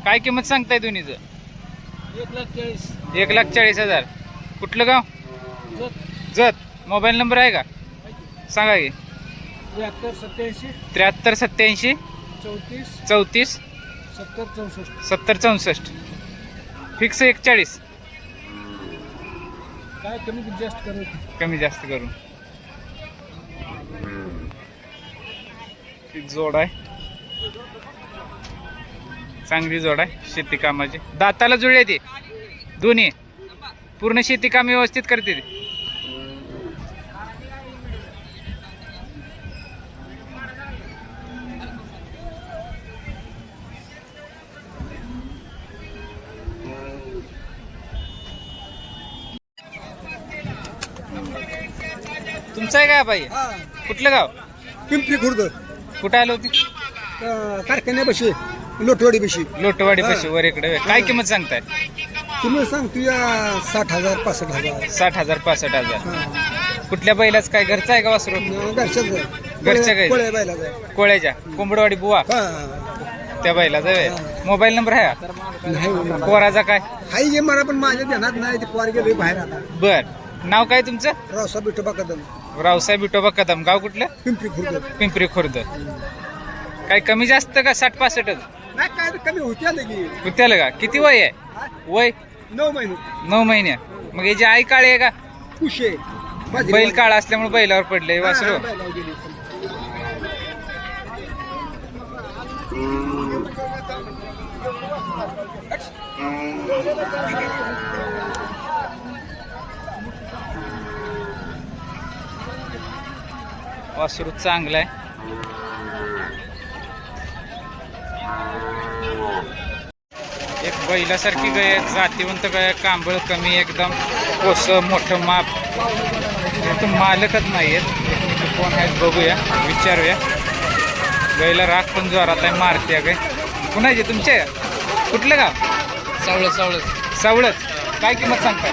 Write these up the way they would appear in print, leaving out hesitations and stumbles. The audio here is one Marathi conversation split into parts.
काय किंमत सांगताय दोन्हीचं? 1,40,000. 1,40,000. कुठलं गाव? जत. मोबाईल नंबर आहे का? सांगा की. 73 73 87 87 34 34 70 64. 70 64. फिक्स 1,40,000. काय कमी जास्त करू? कमी जास्त करून. ती जोड आहे, चांगली जोड आहे शेती कामाची. दाताला जुळले ते दोन्ही, पूर्ण शेती काम व्यवस्थित करते ते. तुमचं आहे का बाई? कुठलं गाव? पिंपरी खुर्द कुठं आलं होती? कारखान्यापाशी लोटवाडी पाशी. लोटवाडी पाशी वर इकडे. काय किंमत सांगताय? तुम्ही सांगतो या 60,000 65,000. 60,000 65,000. कुठल्या बैलाच काय? घरचा आहे का वासरू? घरच्याच घरच्या गाई? कोळ्या बैलाचा. कोळ्याच्या कोंबडवाडी बुवा त्या बैलाचा आहे. मोबाईल नंबर आहे का? नाही पोराचा काय? हाय जे मला पण माझ्या ध्यानात नाही. ते पोर गेले बाहेर आता. बर. नाव काय तुमचं? रावसाहेब विठोबा कदम. रावसाहेब विठोबा कदम. गाव कुठलं? पिंपरी खुर्द. पिंपरी खुर्द. काय कमी जास्त का? 60 65 नाही काय कमी होत्या लगी. होत्याला का? किती वय आहे? वय 9 महिने 9 महिने. मग याची आई काळी आहे का? कुशे बैल काळा असल्यामुळे बैलावर पडले वासरू. वासरू चांगला आहे. एक बैलासारखी गाय, जातीवंत गाय, कांबळ कमी एकदम, कोस मोठं माप. मालकच नाहीयेत. कोण आहेत बघूया, विचारूया. गायला राख पण जोरात आहे, मारते गाय. कुणाचे? तुमचे? कुठलं गाव? सावळत. सावळत. काय किंमत सांगताय?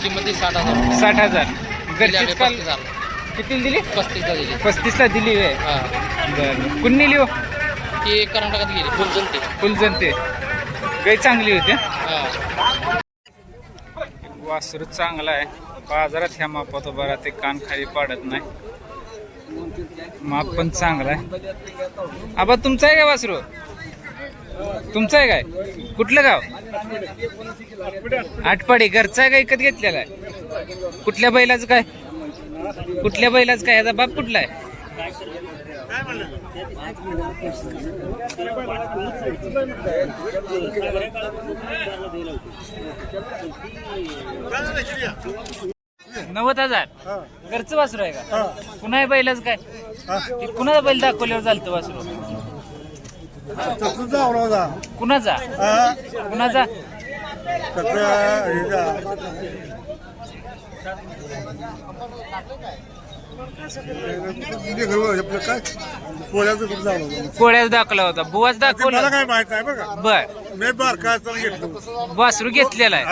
किंमत 60,000. 60,000. घरचीच काल किती दिली? 35ला दिली. 35ला दिली वे. हा बरं. कुणी लिहो? ती कर्नाटकात गेली फुलजंती. फुलजंते. गाय चांगली होती. हा वासरू चांगला आहे. बाजारात ह्या मापात उभा राहते, कान खाली पाडत नाही. माप पण चांगला आहे. आबा तुमचं आहे का वासरू? तुमचं आहे काय? कुठलं गाव? आटपाडी. घरचा आहे का विकत घेतलेला आहे? कुठल्या बैलाचं काय? कुठल्या बैलाचं काय? याचा बाप कुठला आहे? $90,000. घरचं वासरू आहे का? कुणा बैलाच काय? कुणाचा बैल दाखवल्यावर चालतं वासरू? कुणाचा? कुणाचा? कोळ्याच दाखवला होता. बुवाच दाखवला. काय माहित नाही बघा. बर. मी बारका घेतलो. वासरू घेतलेला आहे.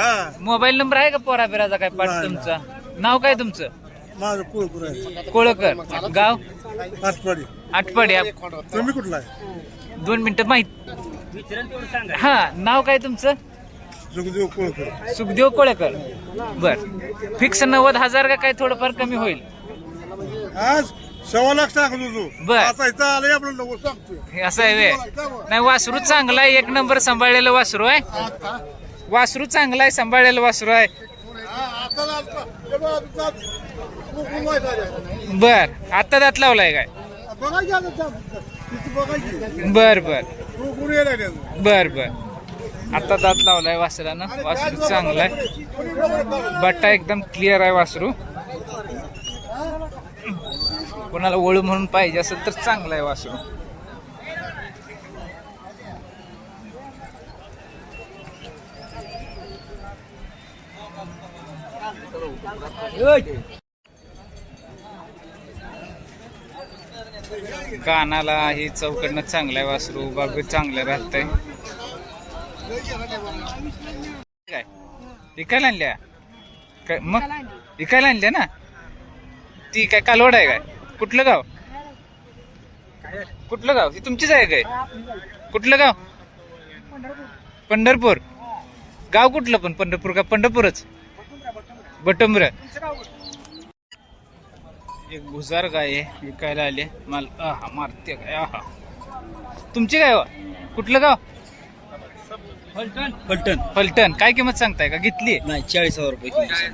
मोबाईल नंबर आहे का पोराबिराचा काय पाठ तुमचा? नाव काय तुमचं? माझं कुळकुर आहे. कोळकर. गाव? आठपाडी. आटपाडी. तुम्ही कुठला आहे? 2 मिनिटं माहित. हा, नाव काय तुमचं? सुखदेव कुळकर. सुखदेव कोळेकर. बर. फिक्स 90,000 का काय थोडंफार कमी होईल? आज 1.25 सांगतो तू. बर. आता इथं आलंय आपलं 90 सांगतोय. हे असं आहे वे. नाही, वासरू चांगला आहे. 1 नंबर सांभाळलेलं वासरू आहे. वासरू चांगला आहे, सांभाळलेलं वासरू आहे. बर. आता दात लावलाय काय? बर बर बर बर. आता दात लावलाय वासरानं. वासरू चांगला आहे. बट्टा एकदम क्लिअर आहे वासरू. कोणाला वळू म्हणून पाहिजे असेल तर चांगला आहे वासरू. कानाला ही चौकडनं चांगला आहे वासरू. बाग चांगलं राहतंय. काय इकायला आणल्या काय? मग इकायला आणल्या ना? ती काय कालवड आहे काय? कुठलं गाव? कुठलं गाव? ही तुमचीच आहे काय? कुठलं गाव? पंढरपूर. गाव कुठलं पण? पंढरपूर का पंढरपूरच? बटुंब्र. एक भुजार गाय आहे विकायला आले. मारते काय. आहा, तुमची काय? कुठलं गाव? पलटण. फलटण. काय किंमत सांगताय का? घेतली? नाही 40,000 रुपये.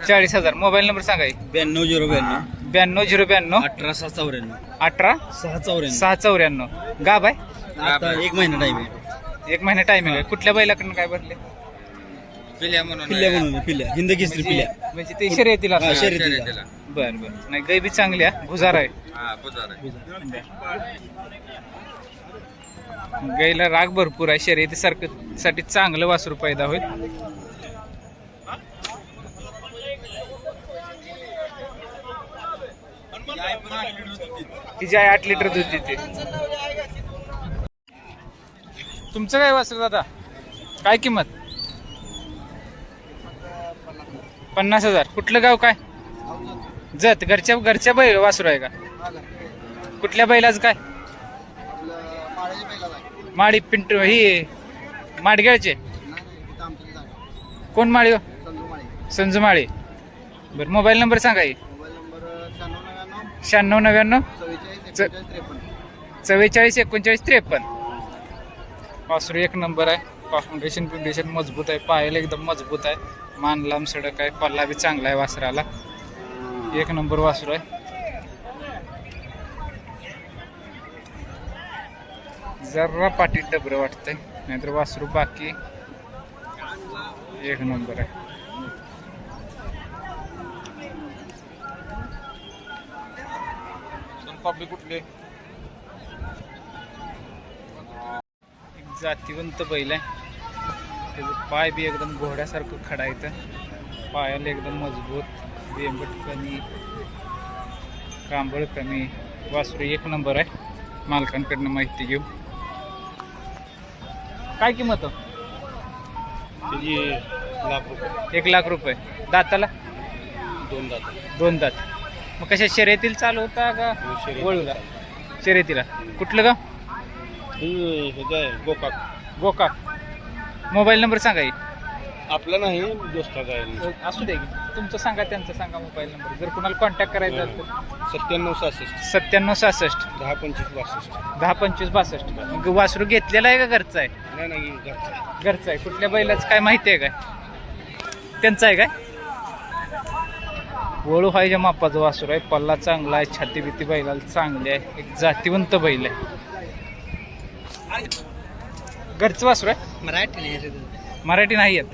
40,000. मोबाईल नंबर सांगा. 92,092 92,092 18,694 18 694. 694. गाब आहे? आता 1 महिना टाइम आहे. 1 महिना टायमिंग आहे. कुठल्या बैलाकडून काय भरले? पिल्ल्या म्हणून पिल्ल्या हिंद केसरी पिल्ल्या. म्हणजे ते शर्यतीला हा, असणार. शर्यतीला. बर बर. नाही गाय बी चांगली आहे. भुजार आहे. गायला राग भरपूर आहे. शर्यतीसारखं साठी चांगलं वासरू पैदा होईल. तिची आहे 8 लिटर दूध देते. तुमचं काय वासरू दादा? काय किंमत? 50,000. कुठलं गाव काय? जत. घरच्या बैल वासरू आहे का? कुठल्या बैलाच काय? माडी पिंटू ही माडग्याचे. कोण माळी? संजू माळी. बर. मोबाईल नंबर सांगा. 9699 44 39 53. वासरू एक नंबर आहे. फाउंडेशन मजबूत आहे. पायाला एकदम मजबूत आहे. मान लांब सडक आहे. पल्ला बी चांगला आहे वासराला. एक नंबर वासरू आहे. जरा पाठीत डबरं वाटतंय, नाहीतर वासरू बाकी एक नंबर आहे. कुठले? एक जातीवंत बैल आहे. त्याचं पाय बी एकदम घोड्यासारखं खडा येतं. पायाला एकदम मजबूत. बेंबट कमी, कांबळ कमी. वासरू एक नंबर आहे. मालकांकडनं माहिती घेऊ. काय किंमत? 1 लाख रुपये. दाताला? 2 दात. मग कशा शर्यतील चालू होता का वळूला? शर्यतीला. कुठलं गाव? गोकाक. मोबाईल नंबर सांगा. आपला नाही दोस्ताचा आहे. असू दे. तुमचं सांगा, त्यांचं सांगा मोबाईल नंबर. जर कुणाला कॉन्टॅक्ट करायचा असेल तर 9766 1025 62. वासरू घेतलेला आहे का घरचा आहे? नाही घरचा आहे. कुठल्या बैलाचं काय माहिती आहे काय? त्यांचं आहे काय? वळू व्हायच्या मापाचं वासरू आहे. पल्ला चांगला आहे. छाती बिती बैलाला चांगली आहे. एक जातीवंत बैल आहे. घरचं वासरू आहे. मराठी नाही येत?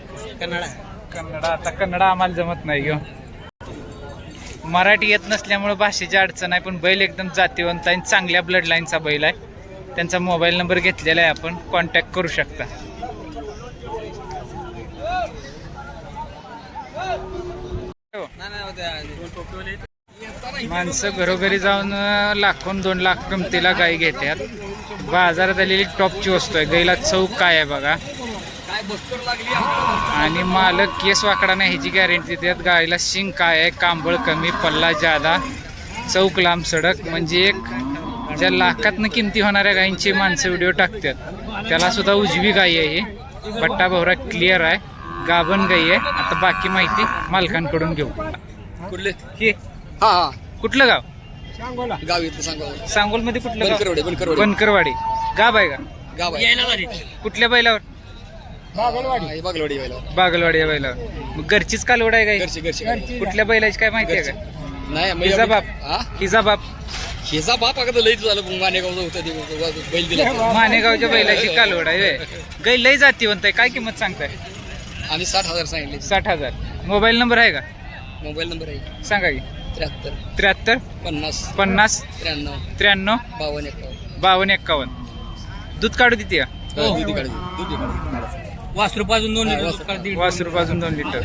कन्नडा. आता कन्नडा आम्हाला जमत नाही घेऊ. मराठी येत नसल्यामुळे भाषेची अडचण आहे. पण बैल एकदम जातीवंत आहे. चांगल्या ब्लड लाईनचा बैल आहे. त्यांचा मोबाईल नंबर घेतलेला आहे. आपण कॉन्टॅक्ट करू शकता. माणसं घरोघरी जाऊन लाखोन 2 लाख किमतीला गाय घेतात. बाजारात आलेली टॉपची वस्तू आहे. गाईला चौक काय आहे बघा. आणि मालक केस वाकडा नाही ह्याची गॅरंटी देतात. गायला शिंग काय आहे, कांबळ कमी, पल्ला जादा, चौक लांब सडक. म्हणजे एक ज्या लाखातनं किमती होणाऱ्या गायींची माणसं व्हिडिओ टाकतात त्याला सुद्धा उजवी गाय आहे ही. बट्टा भवरा क्लिअर आहे. गाभण गाई आहे. आता बाकी माहिती मालकांकडून घेऊ. कुठले? हे कुठलं गाव? गाव येतं सांगोल मध्ये. कुठलं गाव? बनकरवाडी. गाव आहे का? गाव कुठल्या बैलावर? बागलवाडी बागलवाडी या बैलावर. मग घरचीच कालवड आहे का? कुठल्या बैलाची काय माहिती आहे का? नाही हिजा बाप. हिजा बाप अगदी लईच झालं. मानेगावचं होतं बैल दिला. मानेगावच्या बैलाची कालवड आहे. गाय लई जातीवंत आहे. काय किंमत सांगताय? आम्ही 60,000 सांगितले. 60,000. मोबाईल नंबर आहे का? मोबाईल नंबर आहे सांगा की. 73 50 50 53 53 52 51. दूध काढू देते का? वासरूपासून 2 लिटर. वासरूपासून 2 लिटर.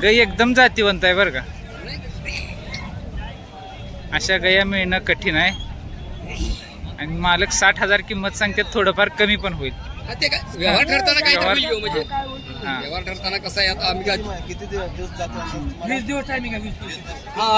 गाय एकदम जातीवंत आहे बरं का. अशा गाया मिळणं कठीण आहे. आणि मालक 60,000 किंमत सांगतात. थोडंफार कमी पण होईल. व्यवहार ठरताना काय म्हणजे हा. व्यवहार ठरताना कसं आहे आता आम्ही काय किती दिवस जातो? 20 दिवस टायमिंग आहे. 20 दिवस. हा